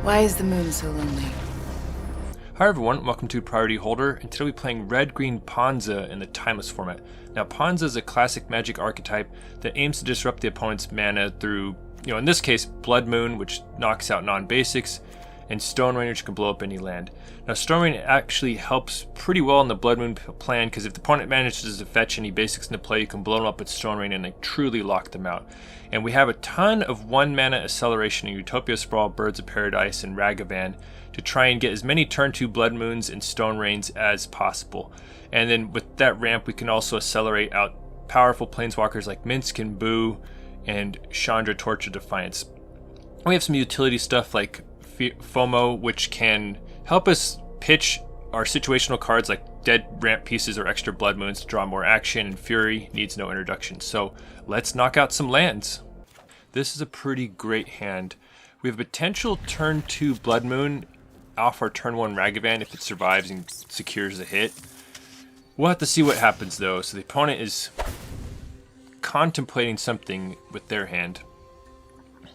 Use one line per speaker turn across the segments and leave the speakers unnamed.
Why is the moon so lonely?
Hi everyone, welcome to Priority Holder, and today we'll be playing Red-Green Ponza in the Timeless format. Now Ponza is a classic magic archetype that aims to disrupt the opponent's mana through, in this case, Blood Moon, which knocks out non-basics, and Stone Rain, which can blow up any land. Now Stone Rain actually helps pretty well in the Blood Moon plan, because if the opponent manages to fetch any basics into play, you can blow them up with Stone Rain and like, truly lock them out. And we have a ton of 1 mana acceleration in Utopia Sprawl, Birds of Paradise, and Ragavan to try and get as many turn 2 Blood Moons and Stone Rains as possible. And then with that ramp, we can also accelerate out powerful Planeswalkers like Minsc and Boo and Chandra, Torch of Defiance. We have some utility stuff like FOMO, which can help us pitch our situational cards like dead ramp pieces or extra Blood Moons to draw more action, and Fury needs no introduction. So let's knock out some lands. This is a pretty great hand. We have potential turn 2 Blood Moon off our turn 1 Ragavan if it survives and secures a hit. We'll have to see what happens though. So the opponent is contemplating something with their hand.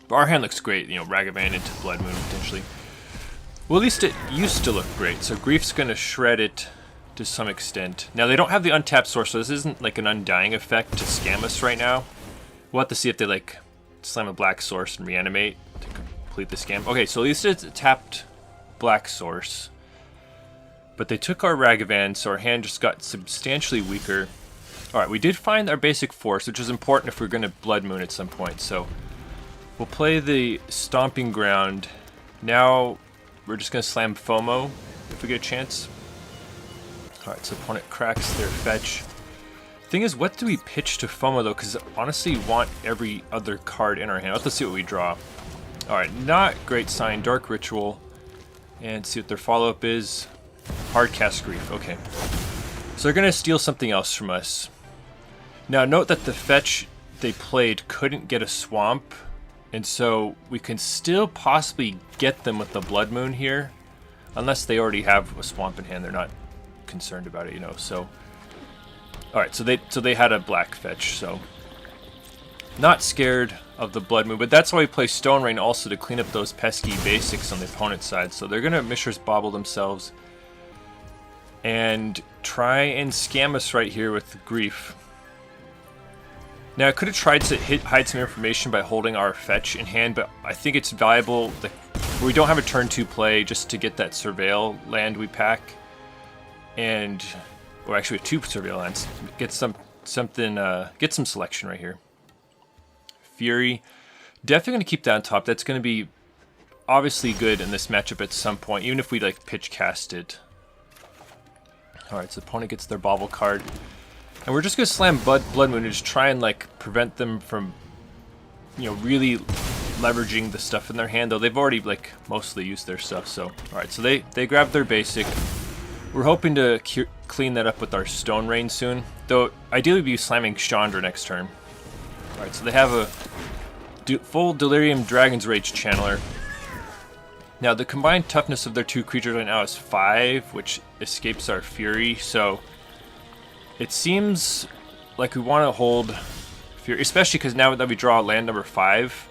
But our hand looks great, Ragavan into Blood Moon potentially. Well, at least it used to look great, so Grief's going to shred it to some extent. Now, they don't have the untapped source, so this isn't like an undying effect to scam us right now. We'll have to see if they like slam a black source and reanimate to complete the scam. Okay, so at least it's a tapped black source. But they took our Ragavan, so our hand just got substantially weaker. Alright, we did find our basic force, which is important if we're going to Blood Moon at some point, so we'll play the Stomping Ground. Now we're just going to slam FOMO if we get a chance. Alright, so opponent cracks their fetch. Thing is, what do we pitch to FOMO though? Because honestly, we want every other card in our hand. Let's see what we draw. Alright, not great sign. Dark Ritual. And see what their follow-up is. Hardcast Grief. Okay. So they're going to steal something else from us. Now note that the fetch they played couldn't get a swamp. And so we can still possibly get them with the Blood Moon here. Unless they already have a swamp in hand. They're not concerned about it, so alright, so they had a black fetch, so not scared of the Blood Moon, but that's why we play Stone Rain also to clean up those pesky basics on the opponent's side. So they're gonna Mishra's Bauble themselves and try and scam us right here with Grief. Now I could have tried to hide some information by holding our fetch in hand, but I think it's valuable that we don't have a turn 2 play just to get that Surveil land we pack. And, or actually 2 Surveil lands. Get some selection right here. Fury, definitely gonna keep that on top. That's gonna be obviously good in this matchup at some point, even if we like pitch cast it. Alright, so the opponent gets their Bauble card. And we're just gonna slam Blood Moon and just try and like prevent them from, really leveraging the stuff in their hand, though they've already like mostly used their stuff. So, alright, so they grab their basic. We're hoping to clean that up with our Stone Rain soon, though ideally we'd be slamming Chandra next turn. Alright, so they have a full Delirium Dragon's Rage Channeler. Now the combined toughness of their 2 creatures right now is 5, which escapes our Fury, so it seems like we want to hold Fury, especially because now that we draw land number 5,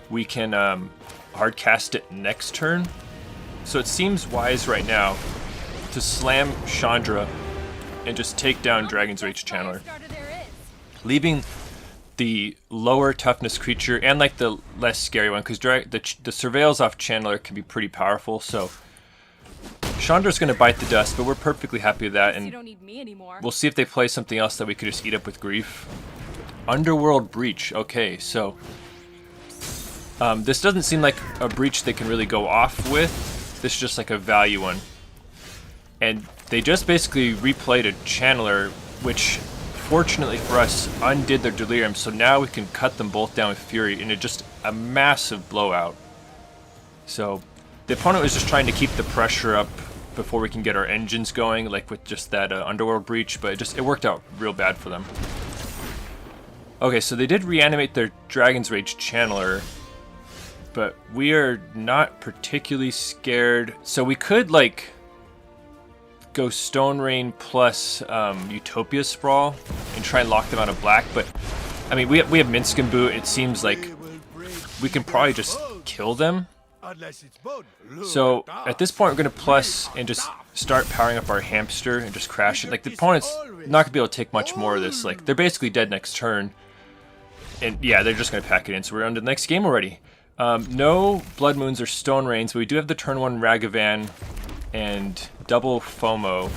we can hard cast it next turn. So it seems wise right now to slam Chandra and just take down Dragon's Rage Channeler, leaving the lower toughness creature and like the less scary one, because the Surveils off Channeler can be pretty powerful. So Chandra's going to bite the dust, but we're perfectly happy with that, and we'll see if they play something else that we could just eat up with Grief. Underworld Breach. Okay, so this doesn't seem like a breach they can really go off with. This is just like a value one. And they just basically replayed a Channeler, which fortunately for us undid their Delirium, so now we can cut them both down with Fury in just a massive blowout. So the opponent was just trying to keep the pressure up before we can get our engines going, like with just that Underworld Breach, but it worked out real bad for them. Okay, so they did reanimate their Dragon's Rage Channeler, but we are not particularly scared. So we could like go Stone Rain plus Utopia Sprawl and try and lock them out of black, but I mean we have Minsc and Boo. It seems like we can probably just kill them So at this point, we're going to plus and just start powering up our hamster and just crash it. Like, the opponent's not going to be able to take much more of this. Like, they're basically dead next turn. And yeah, they're just going to pack it in. So we're on to the next game already. No Blood Moons or Stone Rains, but we do have the turn 1 Ragavan and double FOMO.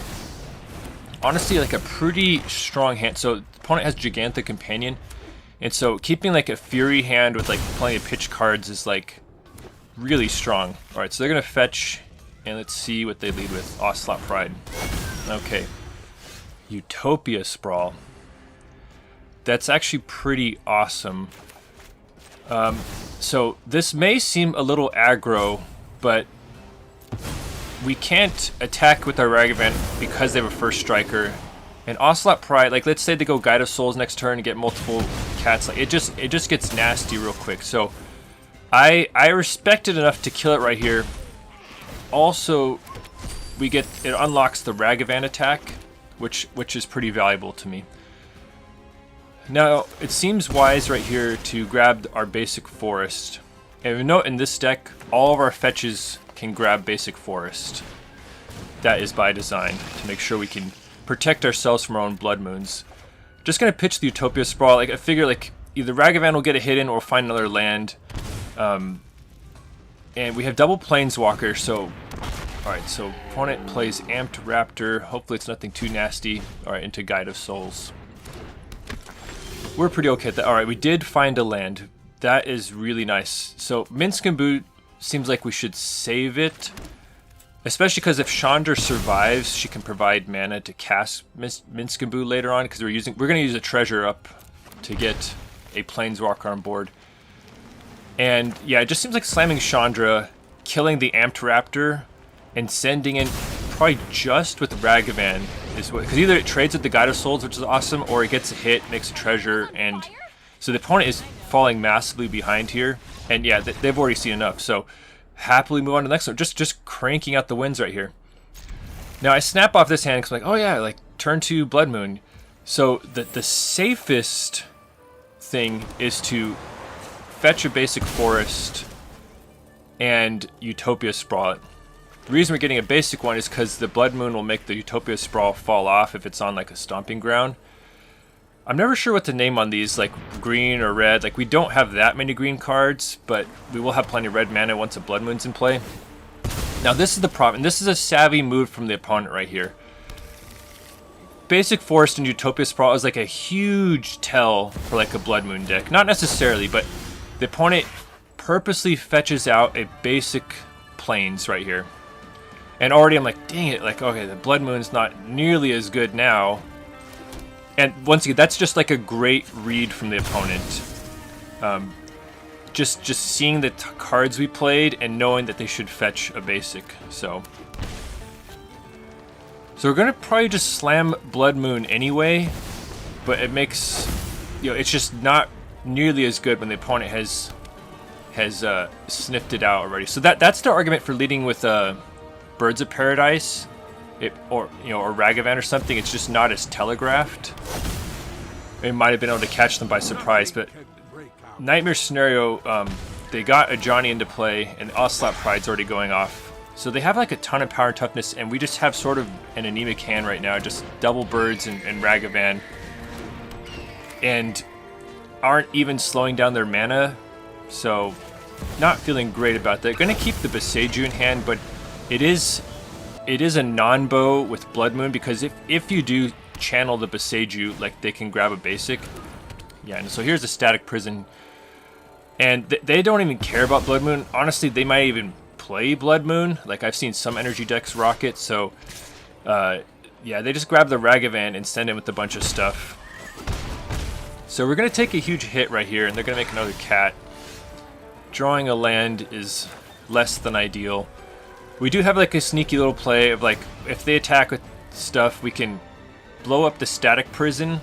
Honestly, like a pretty strong hand. So the opponent has Gigantha Companion. And so keeping like a Fury hand with like plenty of pitch cards is like really strong. Alright, so they're going to fetch, and let's see what they lead with. Ocelot Pride. Okay. Utopia Sprawl. That's actually pretty awesome. So this may seem a little aggro, but we can't attack with our Ragavan because they have a first striker. And Ocelot Pride, like let's say they go Guide of Souls next turn and get multiple cats, like it just gets nasty real quick. So I respect it enough to kill it right here. Also, it unlocks the Ragavan attack, which is pretty valuable to me. Now, it seems wise right here to grab our basic forest. And we note in this deck, all of our fetches can grab basic forest. That is by design, to make sure we can protect ourselves from our own Blood Moons. Just gonna pitch the Utopia Sprawl. Like, I figure like either Ragavan will get a hit in or find another land. And we have double Planeswalker, so... Alright, so opponent plays Amped Raptor. Hopefully it's nothing too nasty. Alright, into Guide of Souls. We're pretty okay at that. Alright, we did find a land. That is really nice. So, Minsc and Boot seems like we should save it. Especially because if Chandra survives, she can provide mana to cast Minsc and Boot later on. Because we're going to use a treasure up to get a Planeswalker on board. And yeah, it just seems like slamming Chandra, killing the Amped Raptor, and sending in probably just with Ragavan is what, because either it trades with the Guide of Souls, which is awesome, or it gets a hit, makes a treasure, and so the opponent is falling massively behind here. And yeah, they've already seen enough, so happily move on to the next one. Just cranking out the wins right here. Now I snap off this hand because I'm like, oh yeah, like turn 2 Blood Moon. So the safest thing is to fetch a basic forest and Utopia Sprawl it. The reason we're getting a basic one is because the Blood Moon will make the Utopia Sprawl fall off if it's on like a Stomping Ground. I'm never sure what to name on these, like green or red. Like we don't have that many green cards, but we will have plenty of red mana once a Blood Moon's in play. Now this is the problem, and this is a savvy move from the opponent right here. Basic Forest and Utopia Sprawl is like a huge tell for like a Blood Moon deck. Not necessarily, but the opponent purposely fetches out a basic Plains right here. And already I'm like, dang it, like, okay, the Blood Moon's not nearly as good now. And once again, that's just like a great read from the opponent. Just seeing the cards we played and knowing that they should fetch a basic. So we're gonna probably just slam Blood Moon anyway, but it makes, it's just not nearly as good when the opponent has sniffed it out already. So that's the argument for leading with Birds of Paradise, or Ragavan or something. It's just not as telegraphed. It might have been able to catch them by surprise, but Nightmare Scenario, they got a Johnny into play, and Ocelot Pride's already going off. So they have like a ton of power and toughness, and we just have sort of an anemic hand right now, just double Birds and Ragavan, and aren't even slowing down their mana, so not feeling great about that. Gonna keep the Boseiju in hand, but it is a non-bow with Blood Moon, because if you do channel the Boseiju, like they can grab a basic. Yeah, and so here's the Static Prison. And they don't even care about Blood Moon. Honestly, they might even play Blood Moon. Like I've seen some energy decks rock it, so yeah, they just grab the Ragavan and send in with a bunch of stuff. So we're gonna take a huge hit right here, and they're gonna make another cat. Drawing a land is less than ideal. We do have like a sneaky little play of like, if they attack with stuff, we can blow up the Static Prison,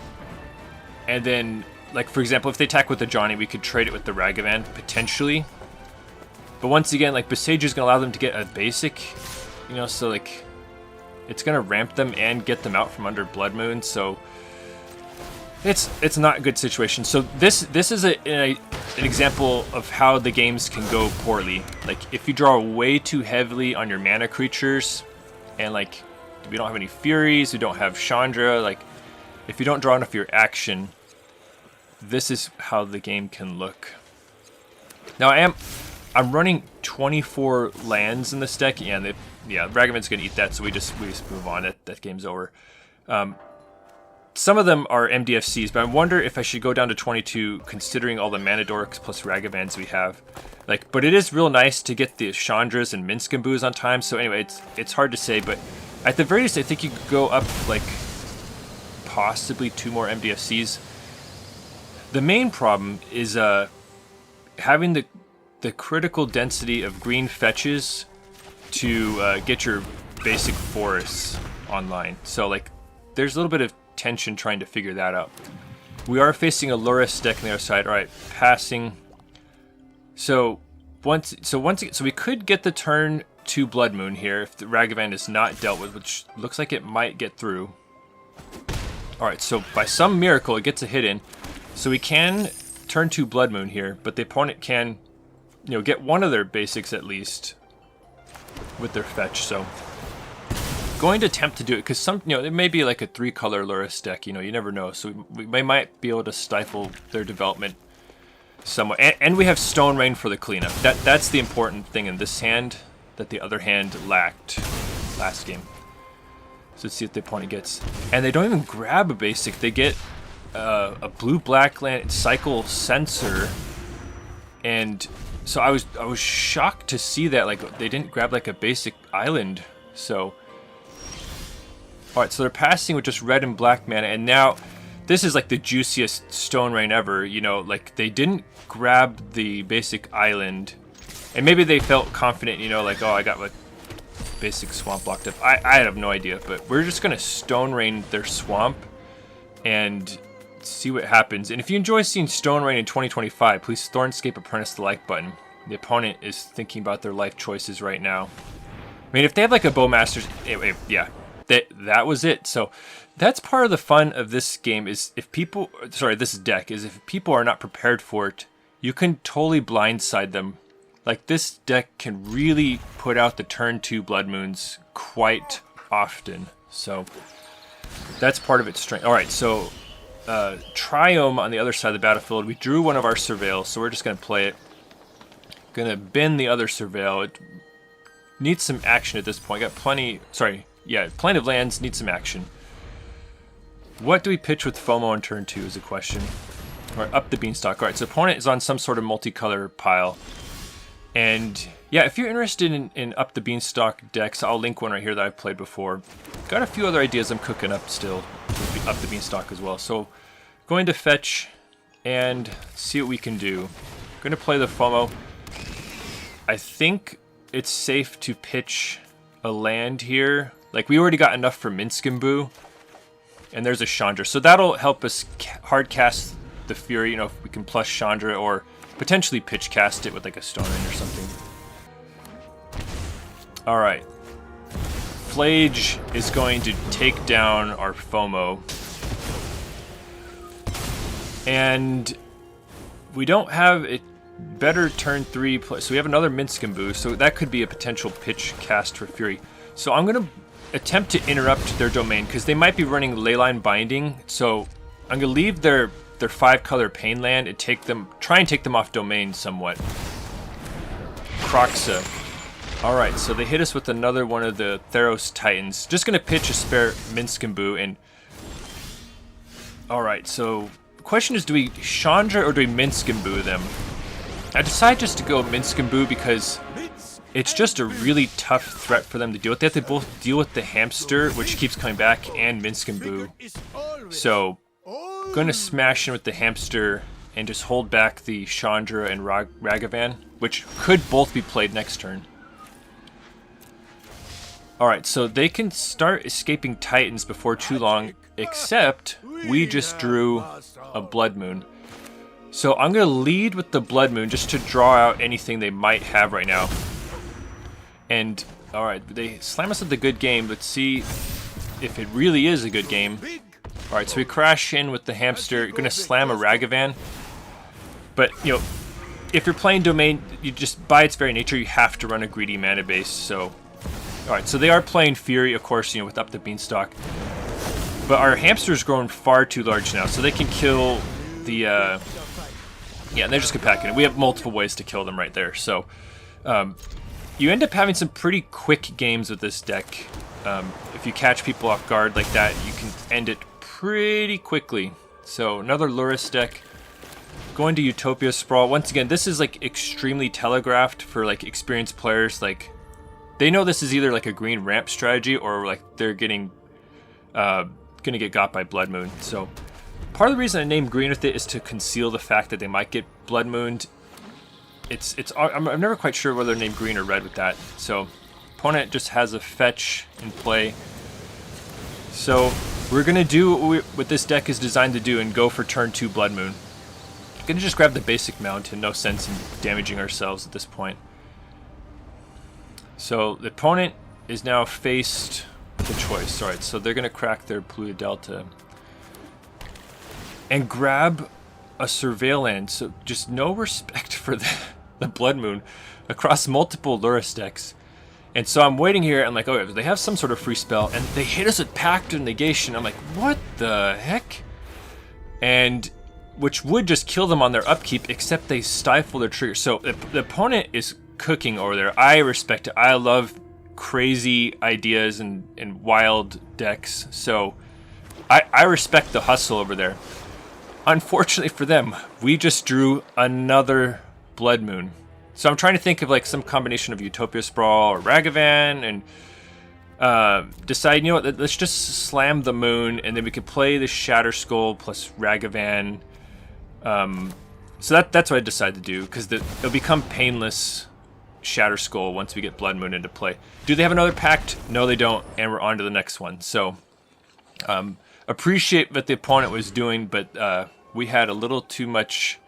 and then, like for example, if they attack with the Johnny, we could trade it with the Ragavan, potentially. But once again, like Boseiju is going to allow them to get a basic, so like, it's going to ramp them and get them out from under Blood Moon, so It's not a good situation. So this is an example of how the games can go poorly. Like if you draw way too heavily on your mana creatures, and like we don't have any Furies, we don't have Chandra. Like if you don't draw enough of your action, this is how the game can look. Now I'm running 24 lands in this deck. Yeah, Ragavan's gonna eat that, so we just move on. That game's over. Some of them are MDFCs, but I wonder if I should go down to 22, considering all the mana dorks plus Ragavans we have. Like, but it is real nice to get the Chandras and Minsc on time. So anyway, it's hard to say, but at the very least, I think you could go up like possibly 2 more MDFCs. The main problem is having the critical density of green fetches to get your basic forests online. So like, there's a little bit of tension trying to figure that out. We are facing a Lurrus deck on the other side. All right, passing. So we could get the turn to Blood Moon here if the Ragavan is not dealt with, which looks like it might get through. All right, so by some miracle it gets a hit in, so we can turn to Blood Moon here, but the opponent can, get one of their basics at least with their fetch. So going to attempt to do it because it may be like a 3-color Lurrus deck. You never know. So we might be able to stifle their development somewhat. And we have Stone Rain for the cleanup. That's the important thing in this hand that the other hand lacked last game. So let's see what the opponent gets. And they don't even grab a basic. They get a blue-black land cycle sensor. And so I was shocked to see that like they didn't grab like a basic island. So alright, so they're passing with just red and black mana, and now this is like the juiciest Stone Rain ever. Like they didn't grab the basic island, and maybe they felt confident, like, oh, I got my basic swamp locked up. I have no idea, but we're just gonna Stone Rain their swamp and see what happens. And if you enjoy seeing Stone Rain in 2025, please Thornscape Apprentice the like button. The opponent is thinking about their life choices right now. I mean, if they have like a Bowmaster's, yeah. That was it. So that's part of the fun of this game is this deck is if people are not prepared for it, you can totally blindside them. Like this deck can really put out the turn 2 Blood Moons quite often. So that's part of its strength. All right, so Triome on the other side of the battlefield. We drew one of our Surveil, so we're just gonna play it. Gonna bend the other Surveil. It needs some action at this point. Got plenty. Yeah, Plane of Lands needs some action. What do we pitch with FOMO on turn 2 is a question. All right, up the beanstalk. All right, so opponent is on some sort of multicolor pile. And yeah, if you're interested in up the beanstalk decks, I'll link one right here that I've played before. Got a few other ideas I'm cooking up still with up the beanstalk as well. So going to fetch and see what we can do. Going to play the FOMO. I think it's safe to pitch a land here. Like, we already got enough for Minsc, and there's a Chandra. So that'll help us hard cast the Fury, if we can plus Chandra, or potentially pitch cast it with like a Stone Rain or something. Alright. Flage is going to take down our FOMO. And we don't have a better turn 3 play. So we have another Minsc, so that could be a potential pitch cast for Fury. So I'm going to attempt to interrupt their domain because they might be running Leyline Binding. So I'm going to leave their 5-color Pain land and try and take them off domain somewhat. Kroxa. Alright, so they hit us with another one of the Theros Titans. Just going to pitch a spare Minsc and... Alright, so the question is, do we Chandra or do we Minsc them? I decided just to go Minsc because it's just a really tough threat for them to deal with. They have to both deal with the hamster, which keeps coming back, and Minsc. So, going to smash in with the hamster and just hold back the Chandra and Ragavan, which could both be played next turn. Alright, so they can start escaping Titans before too long, except we just drew a Blood Moon. So I'm going to lead with the Blood Moon just to draw out anything they might have right now. And, alright, they slam us at the good game. Let's see if it really is a good game. Alright, so we crash in with the hamster. You're going to slam a Ragavan. But, you know, if you're playing Domain, you just, by its very nature, you have to run a greedy mana base. So, alright, so they are playing Fury, of course, you know, with Up the Beanstalk. But our hamster's grown far too large now, so they can kill the, yeah, they're just compacting it. We have multiple ways to kill them right there. So, you end up having some pretty quick games with this deck. If you catch people off guard like that, you can end it pretty quickly. So another Lurrus deck. Going to Utopia Sprawl. Once again, this is like extremely telegraphed for like experienced players. Like they know this is either like a green ramp strategy or like they're getting gonna get got by Blood Moon. So part of the reason I named green with it is to conceal the fact that they might get Blood Mooned. I'm never quite sure whether they're named green or red with that. So opponent just has a fetch in play. So we're gonna do what this deck is designed to do and go for turn 2 Blood Moon. Gonna just grab the basic mountain, no sense in damaging ourselves at this point. So the opponent is now faced with a choice. Alright, so they're gonna crack their Polluted Delta and grab a Surveil Land. So just no respect for the Blood Moon across multiple Lurrus decks. And so I'm waiting here, I'm like, oh, they have some sort of free spell, and they hit us with Pact of Negation. I'm like, what the heck? And which would just kill them on their upkeep, except they stifle their trigger. So the opponent is cooking over there. I respect it. I love crazy ideas and wild decks. So I respect the hustle over there. Unfortunately for them, we just drew another Blood Moon. So I'm trying to think of like some combination of Utopia Sprawl or Ragavan and decide, you know what, let's just slam the moon and then we can play the Shatterskull plus Ragavan. So that's what I decided to do, because it'll become painless Shatterskull once we get Blood Moon into play. Do they have another Pact? No, they don't, and we're on to the next one. So appreciate what the opponent was doing, but we had a little too much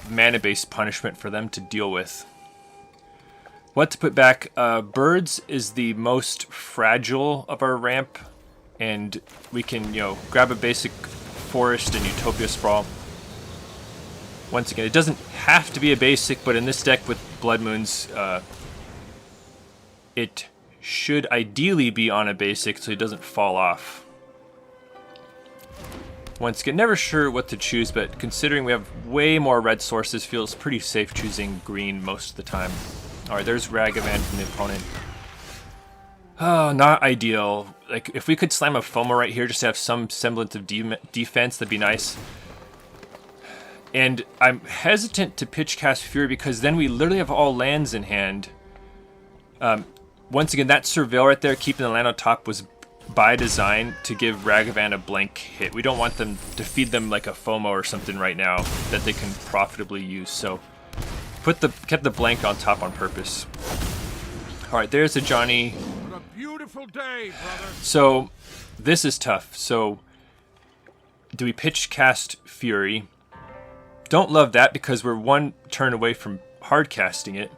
mana-based punishment for them to deal with. What to put back? Birds is the most fragile of our ramp, and we can, you know, grab a basic forest and Utopia Sprawl. Once again, it doesn't have to be a basic, but in this deck with Blood Moons, it should ideally be on a basic so it doesn't fall off. Once again, never sure what to choose, but considering we have way more red sources, feels pretty safe choosing green most of the time. Alright, there's Ragavan from the opponent. Oh, not ideal. Like, if we could slam a FOMO right here just to have some semblance of defense, that'd be nice. And I'm hesitant to pitch cast Fury because then we literally have all lands in hand. Once again, that Surveil right there, keeping the land on top, was by design to give Ragavan a blank hit. We don't want them to feed them like a FOMO or something right now that they can profitably use. So kept the blank on top on purpose. All right, there's a Johnny.
What a beautiful day, brother.
So this is tough. So do we pitch cast Fury? Don't love that because we're one turn away from hard casting it.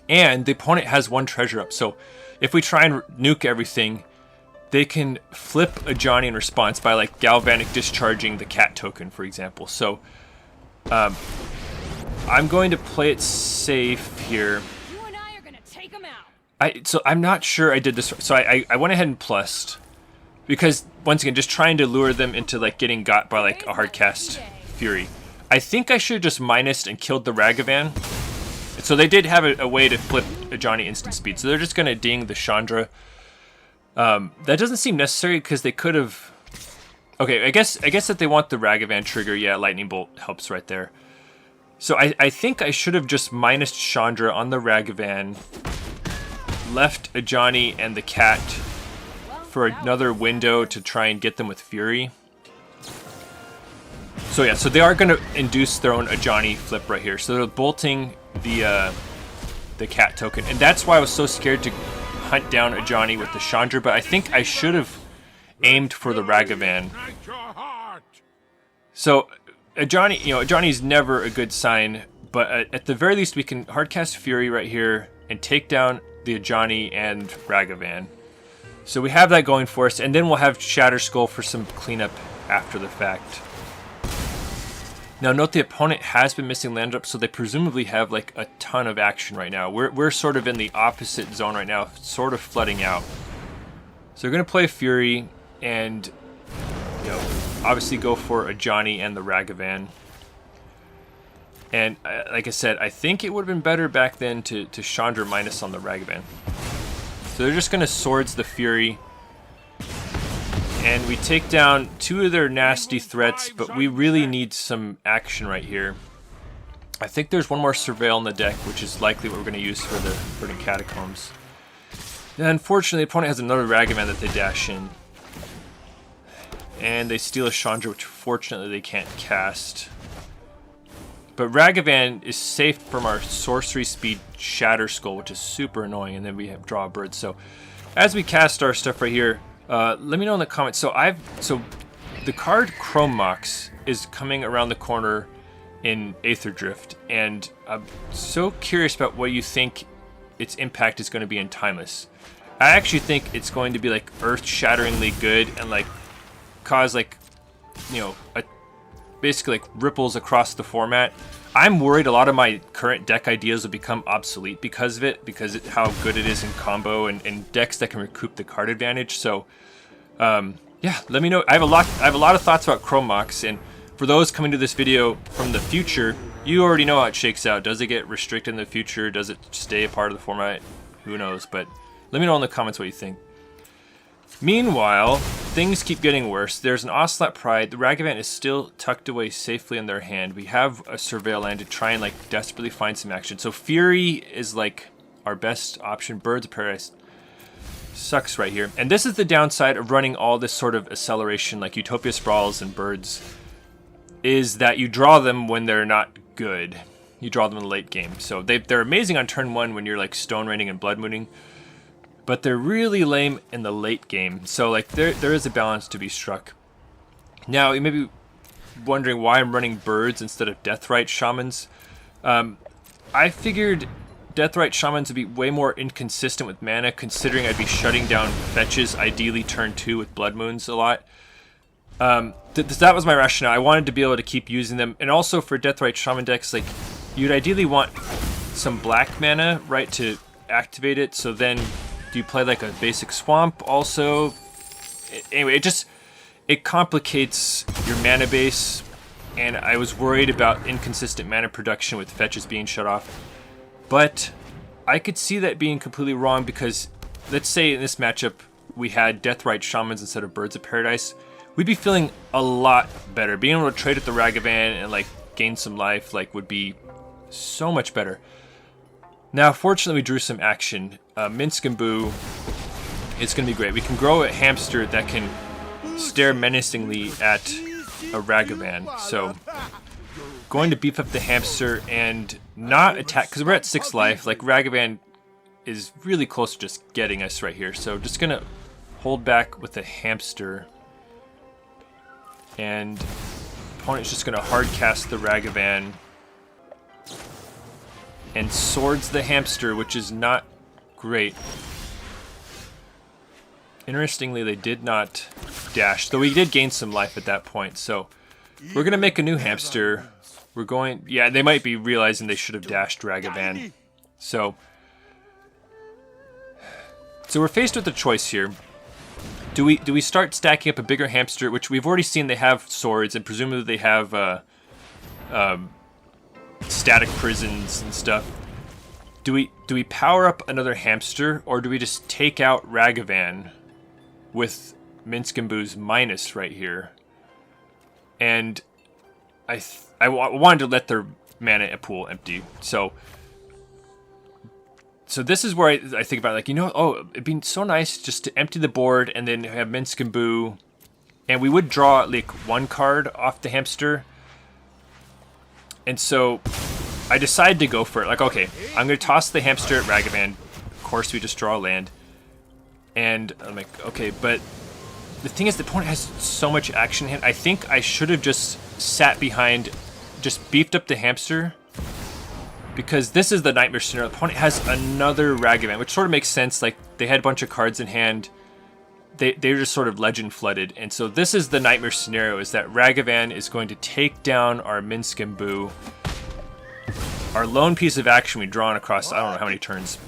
And the opponent has one treasure up. So if we try and nuke everything, they can flip a Johnny in response by like galvanic discharging the cat token, for example. So I'm going to play it safe here.
You and I are gonna take them out.
So I'm not sure I did this. So I went ahead and plussed because once again, just trying to lure them into like getting got by like a hard cast Fury. I think I should have just minused and killed the Ragavan. So they did have a way to flip a Johnny instant speed. So they're just gonna ding the Chandra. That doesn't seem necessary because they could have. Okay, I guess that they want the Ragavan trigger. Yeah, Lightning Bolt helps right there. So I think I should have just minused Chandra on the Ragavan, left a Johnny and the cat for another window to try and get them with Fury. So yeah, so they are going to induce their own Ajani flip right here. So they're bolting the cat token, and that's why I was so scared to hunt down Ajani with the Chandra. But I think I should have aimed for the Ragavan. So Ajani, you know, Ajani's never a good sign, but at the very least we can hardcast Fury right here and take down the Ajani and Ragavan. So we have that going for us, and then we'll have Shatterskull for some cleanup after the fact. Now note the opponent has been missing land drops, so they presumably have like a ton of action right now. We're sort of in the opposite zone right now, sort of flooding out. So we're going to play Fury and, you know, obviously go for a Johnny and the Ragavan. And like I said, I think it would have been better back then to Chandra minus on the Ragavan. So they're just going to Swords the Fury. And we take down 2 of their nasty threats, but we really need some action right here. I think there's one more Surveil on the deck, which is likely what we're going to use for the Verdant Catacombs. And unfortunately, the opponent has another Ragavan that they dash in. And they steal a Chandra, which fortunately they can't cast. But Ragavan is safe from our sorcery speed Shatterskull, which is super annoying, and then we have draw a bird. So as we cast our stuff right here, let me know in the comments. So the card Chrome Mox is coming around the corner in Aether Drift, and I'm so curious about what you think its impact is going to be in Timeless. I actually think it's going to be like earth-shatteringly good and like cause like, you know, basically like ripples across the format. I'm worried a lot of my current deck ideas will become obsolete because of it, because how good it is in combo and decks that can recoup the card advantage. So yeah, let me know. I have a lot of thoughts about Chrome Mox, and for those coming to this video from the future, you already know how it shakes out. Does it get restricted in the future? Does it stay a part of the format? Who knows? But let me know in the comments what you think. Meanwhile, things keep getting worse. There's an Ocelot Pride. The Ragavan is still tucked away safely in their hand. We have a Surveil land to try and like desperately find some action. So Fury is like our best option. Birds of Paradise sucks right here. And this is the downside of running all this sort of acceleration like Utopia Sprawls and Birds, is that you draw them when they're not good. You draw them in the late game. So they're amazing on turn 1 when you're like Stone Raining and Blood Mooning. But they're really lame in the late game. So like there is a balance to be struck. Now you may be wondering why I'm running Birds instead of Deathrite Shamans. I figured Deathrite Shamans would be way more inconsistent with mana, considering I'd be shutting down fetches, ideally turn 2 with Blood Moons a lot. That was my rationale. I wanted to be able to keep using them. And also for Deathrite Shaman decks, like you'd ideally want some black mana, right, to activate it. So then do you play like a basic swamp also? Anyway, it complicates your mana base, and I was worried about inconsistent mana production with fetches being shut off. But I could see that being completely wrong, because let's say in this matchup we had Deathrite Shamans instead of Birds of Paradise, we'd be feeling a lot better. Being able to trade with the Ragavan and like gain some life like would be so much better. Now, fortunately, we drew some action. Minsc and Boo, it's going to be great. We can grow a hamster that can stare menacingly at a Ragavan. So, going to beef up the hamster and not attack, because we're at 6 life. Like, Ragavan is really close to just getting us right here. So, just going to hold back with the hamster. And opponent's just going to hard cast the Ragavan and Swords the hamster, which is not great. Interestingly, they did not dash, though we did gain some life at that point. So we're going to make a new hamster. We're going... Yeah, they might be realizing they should have dashed Ragavan. So we're faced with a choice here. Do we start stacking up a bigger hamster, which we've already seen they have swords, and presumably they have static prisons and stuff. Do we power up another hamster, or do we just take out Ragavan with Minsc and Boo's minus right here? And I wanted to let their mana pool empty. So this is where I think about, like, you know, oh, it'd be so nice just to empty the board and then have Minsc and Boo, and we would draw like 1 card off the hamster. And so I decided to go for it. Like, okay, I'm going to toss the hamster at Ragavan. Of course, we just draw a land. And I'm like, okay, but the thing is, the opponent has so much action in hand. I think I should have just sat behind, just beefed up the hamster, because this is the nightmare scenario. The opponent has another Ragavan, which sort of makes sense. Like, they had a bunch of cards in hand, they're just sort of legend flooded. And so this is the nightmare scenario, is that Ragavan is going to take down our Minsc and Boo. Our lone piece of action we draw on across I don't know how many turns.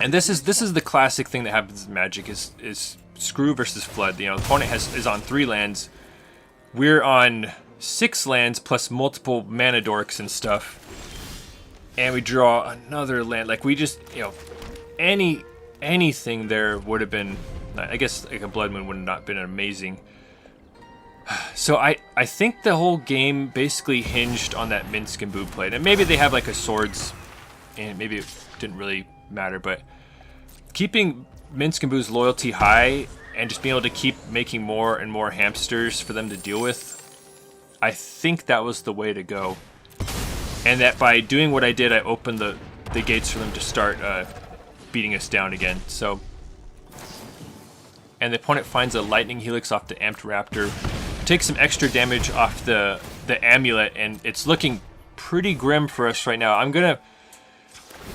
And this is the classic thing that happens in Magic is screw versus flood. You know, the opponent is on 3 lands. We're on 6 lands plus multiple mana dorks and stuff. And we draw another land. Like we just, you know, anything there would have been, I guess like a Blood Moon would have not been amazing. So I think the whole game basically hinged on that Minsc and Boo play. And maybe they have like a swords, and maybe it didn't really matter, but keeping Minsc and Boo's loyalty high and just being able to keep making more and more hamsters for them to deal with, I think that was the way to go. And that by doing what I did, I opened the gates for them to start beating us down again. So, and the opponent finds a Lightning Helix off the Amped Raptor. Take some extra damage off the amulet, and it's looking pretty grim for us right now. I'm gonna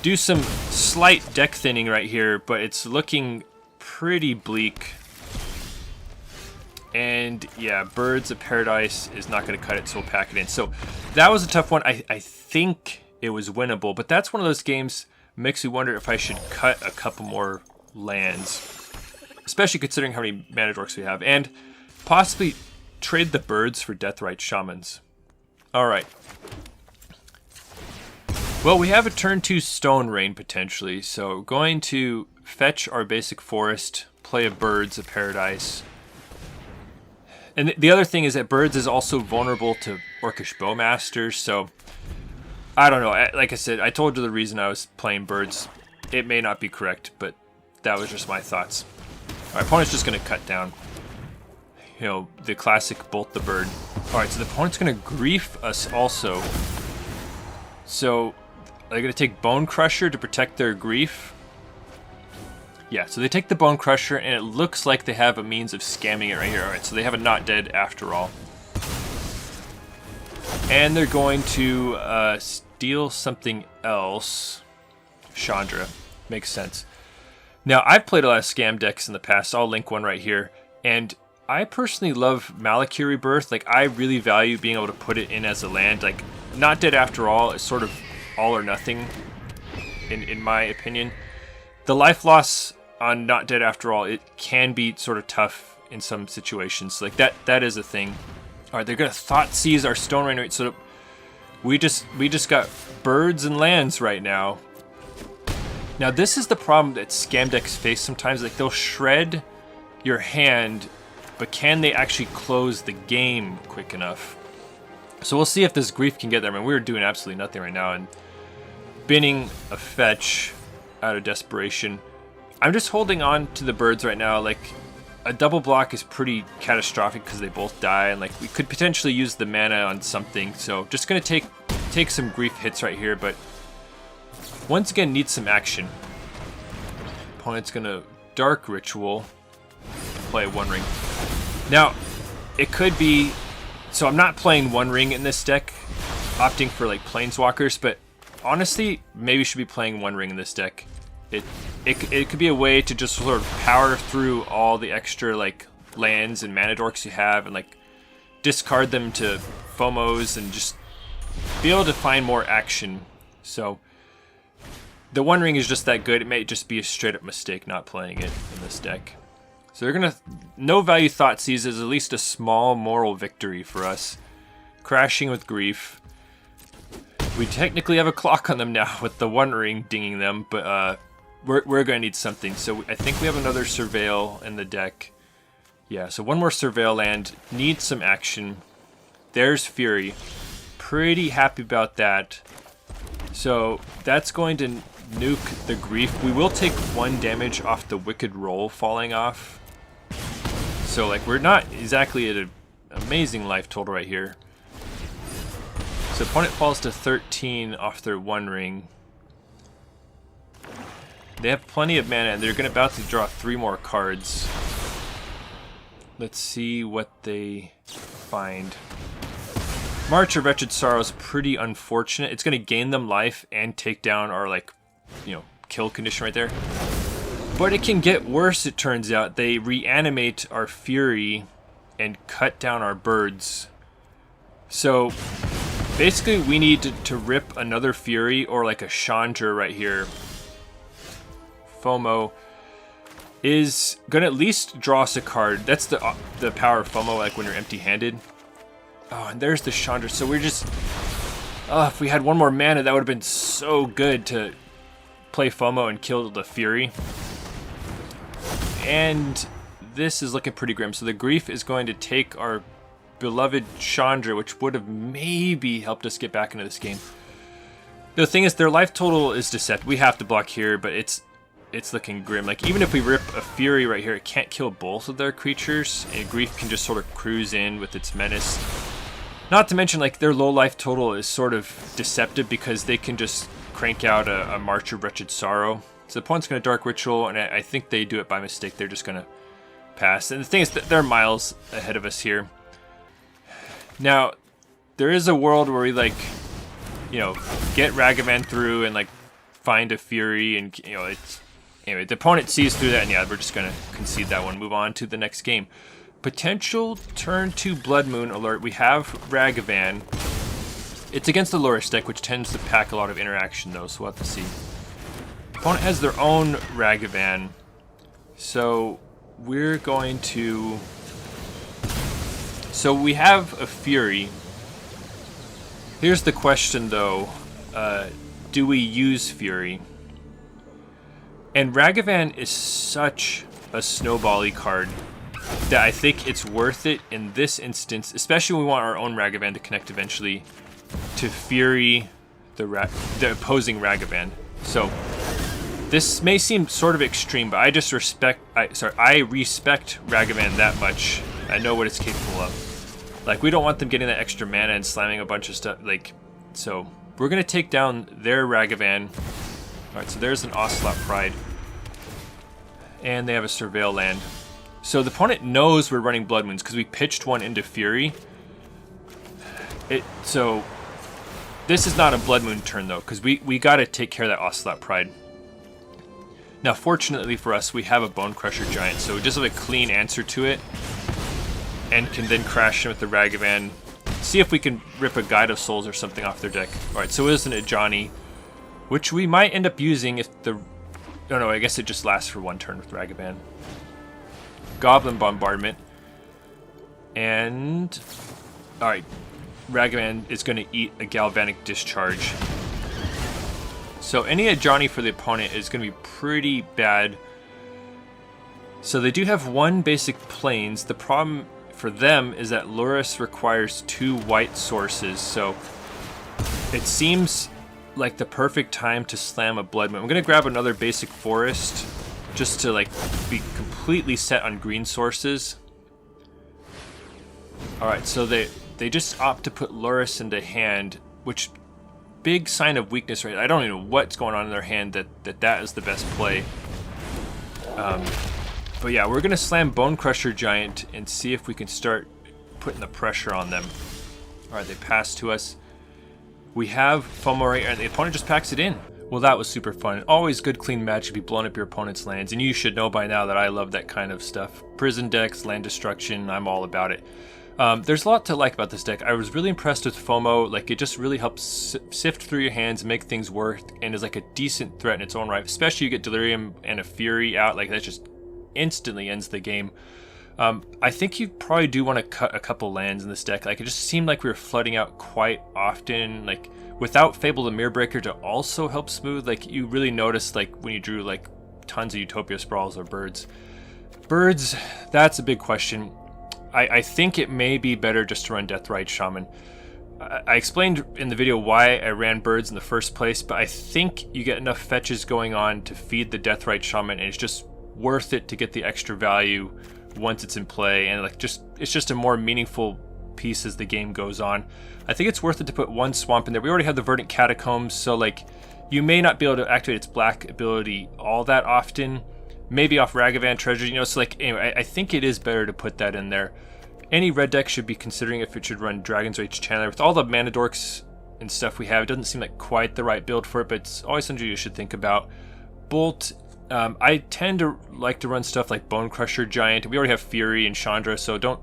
do some slight deck thinning right here, but it's looking pretty bleak. And yeah, Birds of Paradise is not gonna cut it, so we'll pack it in. So that was a tough one. I think it was winnable, but that's one of those games makes me wonder if I should cut a couple more lands, especially considering how many mana dorks we have, and possibly trade the birds for Deathrite Shamans. Alright. Well, we have a turn 2 Stone Rain potentially, so going to fetch our basic forest, play a Birds of Paradise. And the other thing is that Birds is also vulnerable to Orcish Bowmasters, so I don't know. Like I said, I told you the reason I was playing Birds. It may not be correct, but that was just my thoughts. Our opponent's just going to cut down. You know, the classic Bolt the Bird. Alright, so the opponent's going to grief us also. So, are they going to take Bonecrusher to protect their grief? Yeah, so they take the Bonecrusher, and it looks like they have a means of scamming it right here. Alright, so they have a Not Dead after all. And they're going to steal something else. Chandra. Makes sense. Now, I've played a lot of scam decks in the past. I'll link one right here. And I personally love Malakir Rebirth. Like, I really value being able to put it in as a land. Like, Not Dead After All is sort of all or nothing, in my opinion. The life loss on Not Dead After All, it can be sort of tough in some situations. Like, that is a thing. Alright, they're going to Thought Seize our Stone Rain. So we just got birds and lands right now. Now, this is the problem that scam decks face sometimes. Like, they'll shred your hand, but can they actually close the game quick enough? So we'll see if this grief can get there. I mean, we're doing absolutely nothing right now, and binning a fetch out of desperation. I'm just holding on to the birds right now. Like, a double block is pretty catastrophic because they both die, and like we could potentially use the mana on something. So just gonna take some grief hits right here, but once again need some action. Opponent's gonna Dark Ritual, play One Ring. Now, it could be, so I'm not playing One Ring in this deck, opting for like Planeswalkers, but honestly, maybe should be playing One Ring in this deck. It could be a way to just sort of power through all the extra like lands and mana dorks you have, and like discard them to FOMOs and just be able to find more action. So the One Ring is just that good. It may just be a straight up mistake not playing it in this deck. So they're gonna no value Thought Seize is at least a small moral victory for us. Crashing with grief. We technically have a clock on them now with the One Ring dinging them, but we're gonna need something. So I think we have another Surveil in the deck. Yeah, so one more Surveil land. Needs some action. There's Fury. Pretty happy about that. So that's going to nuke the grief. We will take 1 damage off the Wicked Roll falling off. So like we're not exactly at an amazing life total right here. So opponent falls to 13 off their One Ring. They have plenty of mana, and they're about to draw 3 more cards. Let's see what they find. March of Wretched Sorrow is pretty unfortunate. It's going to gain them life and take down our, like, you know, kill condition right there. But it can get worse, it turns out. They reanimate our Fury and cut down our birds. So basically we need to rip another Fury or like a Chandra right here. FOMO is gonna at least draw us a card. That's the power of FOMO, like when you're empty-handed. Oh, and there's the Chandra. So we're just... Oh, if we had one more mana, that would have been so good to play FOMO and kill the Fury. And this is looking pretty grim. So the Grief is going to take our beloved Chandra, which would have maybe helped us get back into this game. The thing is, their life total is deceptive. We have to block here, but it's looking grim. Like, even if we rip a Fury right here, it can't kill both of their creatures, and Grief can just sort of cruise in with its menace. Not to mention, like, their low life total is sort of deceptive because they can just crank out a March of Wretched Sorrow. So the opponent's going to Dark Ritual, and I think they do it by mistake. They're just going to pass. And the thing is that they're miles ahead of us here. Now, there is a world where we, like, you know, get Ragavan through and, like, find a Fury, and, you know, it's... Anyway, the opponent sees through that, and yeah, we're just going to concede that one. Move on to the next game. Potential turn 2 Blood Moon alert. We have Ragavan. It's against the Lurrus deck, which tends to pack a lot of interaction, though, so we'll have to see. Opponent has their own Ragavan, so we're going to... So we have a Fury. Here's the question, though. Do we use Fury? And Ragavan is such a snowball-y card that I think it's worth it in this instance, especially when we want our own Ragavan to connect eventually, to Fury the opposing Ragavan. So this may seem sort of extreme, but I just respect Ragavan that much. I know what it's capable of. Like, we don't want them getting that extra mana and slamming a bunch of stuff. Like, so we're gonna take down their Ragavan. All right, so there's an Ocelot Pride, and they have a Surveil land. So the opponent knows we're running Blood Moons because we pitched one into Fury. So this is not a Blood Moon turn, though, because we got to take care of that Ocelot Pride. Now, fortunately for us, we have a Bonecrusher Giant, so we just have a clean answer to it, and can then crash in with the Ragavan. See if we can rip a Guide of Souls or something off their deck. All right, so it isn't a Johnny, which we might end up using if the... Oh no, I guess it just lasts for one turn with Ragavan. Goblin Bombardment. And... Alright, Ragavan is going to eat a Galvanic Discharge. So any Ajani for the opponent is going to be pretty bad. So they do have one basic Plains. The problem for them is that Lurrus requires 2 white sources, so it seems like the perfect time to slam a Blood Moon. I'm gonna grab another basic forest just to like be completely set on green sources. Alright, so they just opt to put Lurrus into hand, which big sign of weakness, right? I don't even know what's going on in their hand that is the best play. But yeah, we're gonna slam Bonecrusher Giant and see if we can start putting the pressure on them. Alright, they pass to us. We have FOMO right, and the opponent just packs it in. Well, that was super fun. Always good clean match to be blowing up your opponent's lands, and you should know by now that I love that kind of stuff. Prison decks, land destruction, I'm all about it. There's a lot to like about this deck. I was really impressed with FOMO. Like, it just really helps sift through your hands and make things work, and is like a decent threat in its own right. Especially you get Delirium and a Fury out, like that just instantly ends the game. I think you probably do want to cut a couple lands in this deck. Like, it just seemed like we were flooding out quite often. Like, without Fable the Mirrorbreaker to also help smooth, like, you really noticed, like, when you drew, like, tons of Utopia Sprawls or Birds. Birds, that's a big question. I think it may be better just to run Deathrite Shaman. I explained in the video why I ran Birds in the first place, but I think you get enough fetches going on to feed the Deathrite Shaman, and it's just worth it to get the extra value once it's in play, and like it's just a more meaningful piece as the game goes on. I think it's worth it to put one swamp in there. We already have the Verdant Catacombs, so like you may not be able to activate its black ability all that often. Maybe off Ragavan Treasure, you know, so like anyway, I think it is better to put that in there. Any red deck should be considering if it should run Dragon's Rage Chandler. With all the mana dorks and stuff we have, it doesn't seem like quite the right build for it, but it's always something you should think about. Bolt I tend to like to run stuff like Bonecrusher Giant. We already have Fury and Chandra, so don't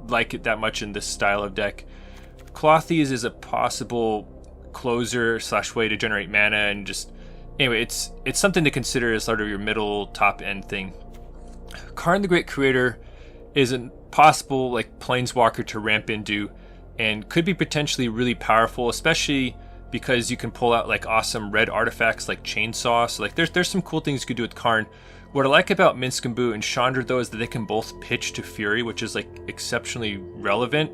like it that much in this style of deck. Clothies is a possible closer / way to generate mana, and just anyway, it's something to consider as sort of your middle top end thing. Karn the Great Creator is a possible like planeswalker to ramp into, and could be potentially really powerful, especially because you can pull out like awesome red artifacts like Chainsaw. So like there's some cool things you could do with Karn. What I like about Minsc and Chandra though is that they can both pitch to Fury, which is like exceptionally relevant,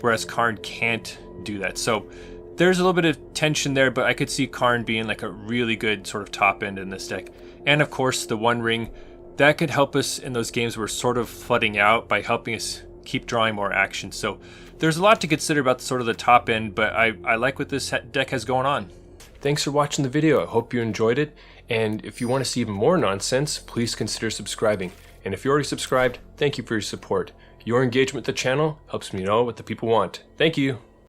whereas Karn can't do that. So there's a little bit of tension there, but I could see Karn being like a really good sort of top end in this deck. And of course the One Ring, that could help us in those games we're sort of flooding out by helping us keep drawing more action. So there's a lot to consider about sort of the top end, but I like what this deck has going on. Thanks for watching the video. I hope you enjoyed it. And if you want to see even more nonsense, please consider subscribing. And if you're already subscribed, thank you for your support. Your engagement with the channel helps me know what the people want. Thank you.